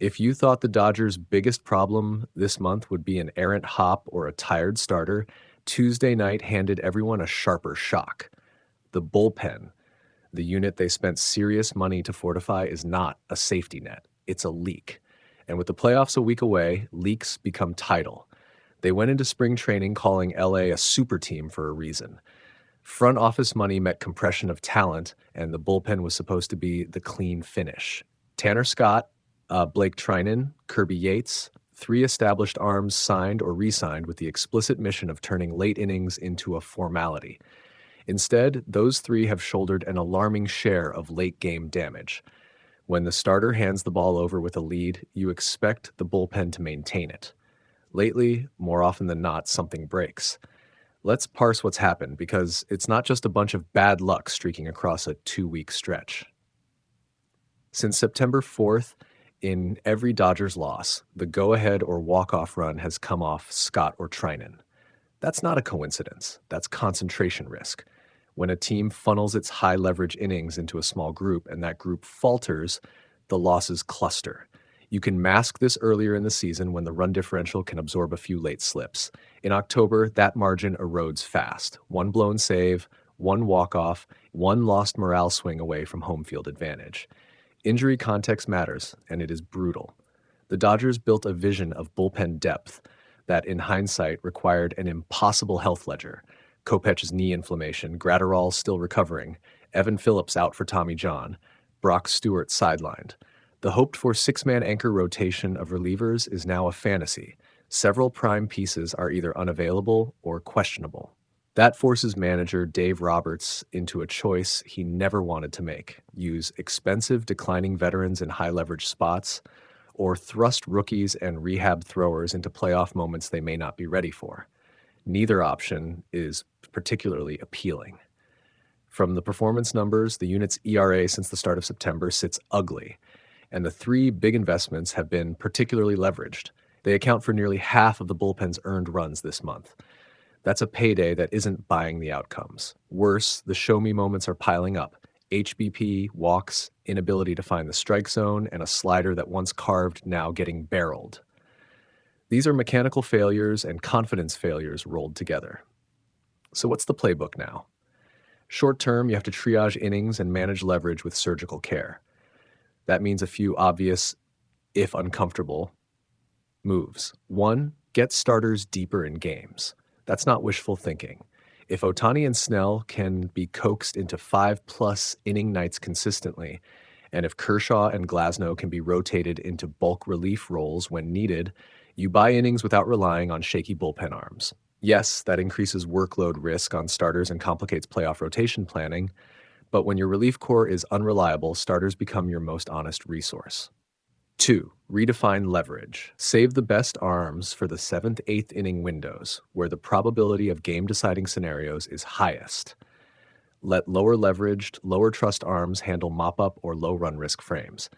If you thought the Dodgers' biggest problem this month would be an errant hop or a tired starter, Tuesday night handed everyone a sharper shock. The bullpen, the unit they spent serious money to fortify, is not a safety net. It's a leak. And with the playoffs a week away, leaks become tidal. They went into spring training calling LA a super team for a reason. Front office money met compression of talent, and the bullpen was supposed to be the clean finish. Tanner Scott, Blake Treinen, Kirby Yates, three established arms signed or re-signed with the explicit mission of turning late innings into a formality. Instead, those three have shouldered an alarming share of late-game damage. When the starter hands the ball over with a lead, you expect the bullpen to maintain it. Lately, more often than not, something breaks. Let's parse what's happened, because it's not just a bunch of bad luck streaking across a 2-week stretch. Since September 4th, in every Dodgers loss, the go-ahead or walk-off run has come off Scott or Treinen. That's not a coincidence. That's concentration risk. When a team funnels its high-leverage innings into a small group and that group falters, the losses cluster. You can mask this earlier in the season when the run differential can absorb a few late slips. In October, that margin erodes fast. One blown save, one walk-off, one lost morale swing away from home field advantage. Injury context matters, and it is brutal. The Dodgers built a vision of bullpen depth that, in hindsight, required an impossible health ledger. Kopech's knee inflammation, Gratterall still recovering, Evan Phillips out for Tommy John, Brock Stewart sidelined. The hoped-for six-man anchor rotation of relievers is now a fantasy. Several prime pieces are either unavailable or questionable. That forces manager Dave Roberts into a choice he never wanted to make: use expensive, declining veterans in high-leverage spots, or thrust rookies and rehab throwers into playoff moments they may not be ready for. Neither option is particularly appealing. From the performance numbers, the unit's ERA since the start of September sits ugly, and the three big investments have been particularly leveraged. They account for nearly half of the bullpen's earned runs this month. That's a payday that isn't buying the outcomes. Worse, the show-me moments are piling up. HBP, walks, inability to find the strike zone, and a slider that once carved now getting barreled. These are mechanical failures and confidence failures rolled together. So what's the playbook now? Short term, you have to triage innings and manage leverage with surgical care. That means a few obvious, if uncomfortable, moves. 1, get starters deeper in games. That's not wishful thinking. If Ohtani and Snell can be coaxed into 5+ inning nights consistently, and if Kershaw and Glasnow can be rotated into bulk relief roles when needed, you buy innings without relying on shaky bullpen arms. Yes, that increases workload risk on starters and complicates playoff rotation planning, but when your relief core is unreliable, starters become your most honest resource. 2, redefine leverage. Save the best arms for the 7th, 8th inning windows, where the probability of game-deciding scenarios is highest. Let lower leveraged, lower trust arms handle mop-up or low-run risk frames.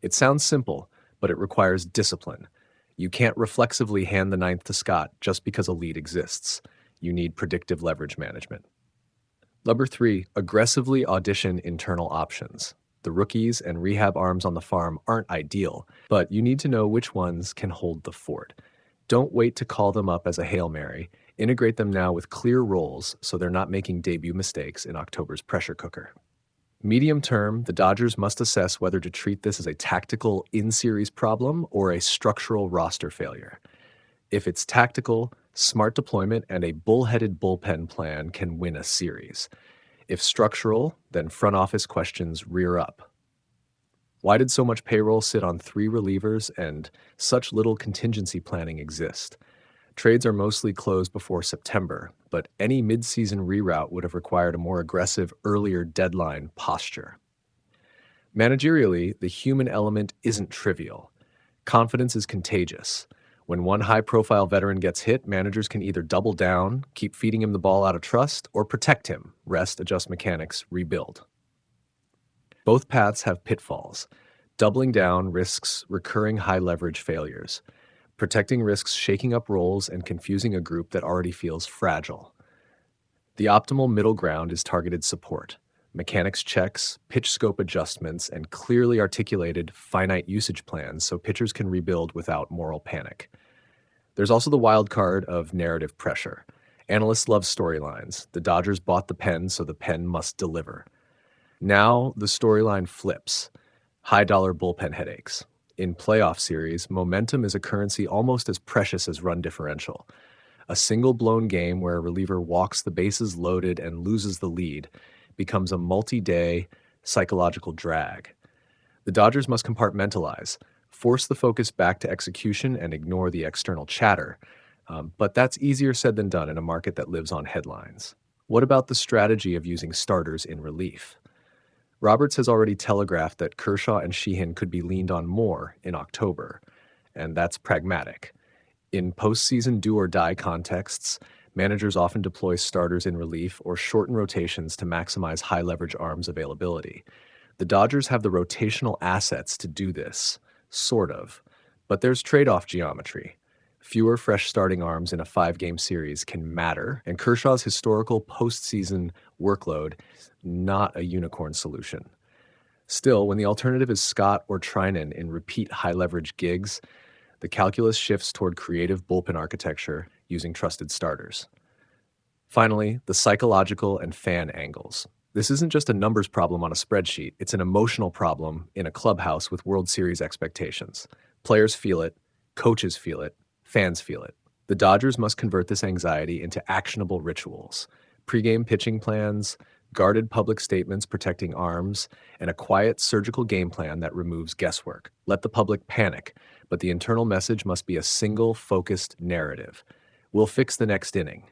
It sounds simple, but it requires discipline. You can't reflexively hand the 9th to Scott just because a lead exists. You need predictive leverage management. Number 3, aggressively audition internal options. The rookies and rehab arms on the farm aren't ideal, but you need to know which ones can hold the fort. Don't wait to call them up as a Hail Mary. Integrate them now with clear roles so they're not making debut mistakes in October's pressure cooker. Medium term, the Dodgers must assess whether to treat this as a tactical in-series problem or a structural roster failure. If it's tactical, smart deployment and a bullheaded bullpen plan can win a series. If structural, then front office questions rear up. Why did so much payroll sit on 3 relievers and such little contingency planning exist? Trades are mostly closed before September, but any midseason reroute would have required a more aggressive, earlier deadline posture. Managerially, the human element isn't trivial. Confidence is contagious. When one high-profile veteran gets hit, managers can either double down, keep feeding him the ball out of trust, or protect him, rest, adjust mechanics, rebuild. Both paths have pitfalls. Doubling down risks recurring high-leverage failures. Protecting risks shaking up roles and confusing a group that already feels fragile. The optimal middle ground is targeted support. mechanics checks, pitch scope adjustments, and clearly articulated finite usage plans so pitchers can rebuild without moral panic. There's also the wild card of narrative pressure. Analysts love storylines. The Dodgers bought the pen, so the pen must deliver. Now the storyline flips. High-dollar bullpen headaches. In playoff series, momentum is a currency almost as precious as run differential. A single blown game where a reliever walks the bases loaded and loses the lead becomes a multi-day psychological drag. The Dodgers must compartmentalize, force the focus back to execution and ignore the external chatter. But that's easier said than done in a market that lives on headlines. What about the strategy of using starters in relief? Roberts has already telegraphed that Kershaw and Sheehan could be leaned on more in October, and that's pragmatic. In postseason do-or-die contexts, managers often deploy starters in relief or shorten rotations to maximize high-leverage arms availability. The Dodgers have the rotational assets to do this, sort of, but there's trade-off geometry. Fewer fresh starting arms in a 5-game series can matter, and Kershaw's historical postseason workload, not a unicorn solution. Still, when the alternative is Scott or Treinen in repeat high-leverage gigs, the calculus shifts toward creative bullpen architecture using trusted starters. Finally, the psychological and fan angles. This isn't just a numbers problem on a spreadsheet, it's an emotional problem in a clubhouse with World Series expectations. Players feel it, coaches feel it, fans feel it. The Dodgers must convert this anxiety into actionable rituals. Pre-game pitching plans, guarded public statements protecting arms, and a quiet surgical game plan that removes guesswork. Let the public panic, but the internal message must be a single, focused narrative. We'll fix the next inning.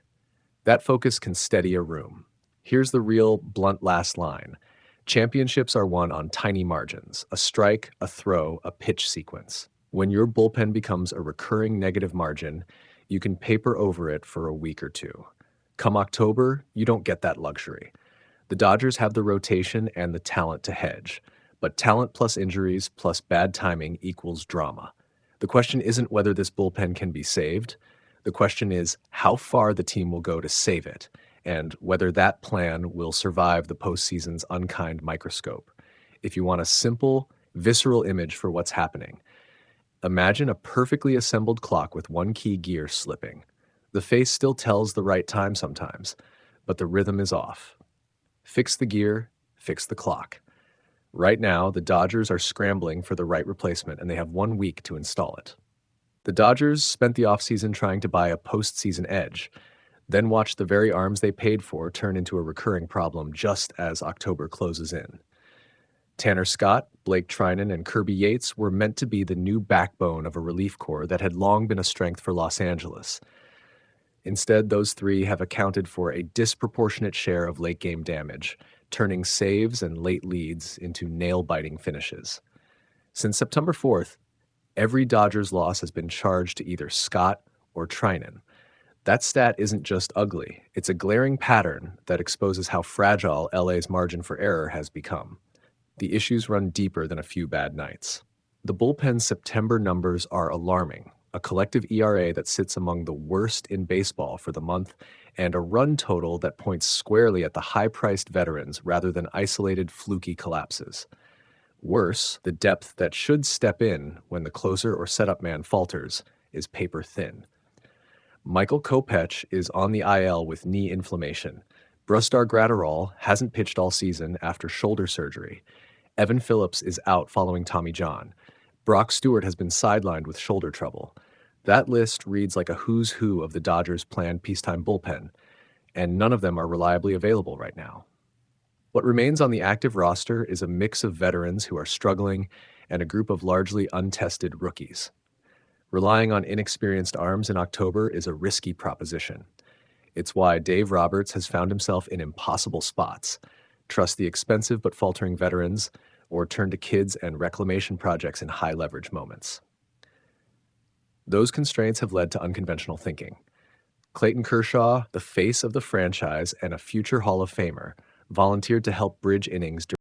That focus can steady a room. Here's the real, blunt last line. Championships are won on tiny margins, a strike, a throw, a pitch sequence. When your bullpen becomes a recurring negative margin, you can paper over it for a week or two. Come October, you don't get that luxury. The Dodgers have the rotation and the talent to hedge, but talent plus injuries plus bad timing equals drama. The question isn't whether this bullpen can be saved. The question is how far the team will go to save it, and whether that plan will survive the postseason's unkind microscope. If you want a simple, visceral image for what's happening, imagine a perfectly assembled clock with one key gear slipping. The face still tells the right time sometimes, but the rhythm is off. Fix the gear, fix the clock. Right now, the Dodgers are scrambling for the right replacement, and they have 1 week to install it. The Dodgers spent the offseason trying to buy a postseason edge, then watched the very arms they paid for turn into a recurring problem just as October closes in. Tanner Scott, Blake Treinen, and Kirby Yates were meant to be the new backbone of a relief corps that had long been a strength for Los Angeles. Instead, those three have accounted for a disproportionate share of late-game damage, turning saves and late leads into nail-biting finishes. Since September 4th, every Dodgers loss has been charged to either Scott or Treinen. That stat isn't just ugly, it's a glaring pattern that exposes how fragile LA's margin for error has become. The issues run deeper than a few bad nights. The bullpen's September numbers are alarming, a collective ERA that sits among the worst in baseball for the month, and a run total that points squarely at the high-priced veterans rather than isolated fluky collapses. Worse, the depth that should step in when the closer or setup man falters is paper thin. Michael Kopech is on the IL with knee inflammation. Brusdar Graterol hasn't pitched all season after shoulder surgery. Evan Phillips is out following Tommy John. Brock Stewart has been sidelined with shoulder trouble. That list reads like a who's who of the Dodgers' planned peacetime bullpen, and none of them are reliably available right now. What remains on the active roster is a mix of veterans who are struggling and a group of largely untested rookies. Relying on inexperienced arms in October is a risky proposition. It's why Dave Roberts has found himself in impossible spots. Trust the expensive but faltering veterans, or turn to kids and reclamation projects in high-leverage moments. Those constraints have led to unconventional thinking. Clayton Kershaw, the face of the franchise and a future Hall of Famer, volunteered to help bridge innings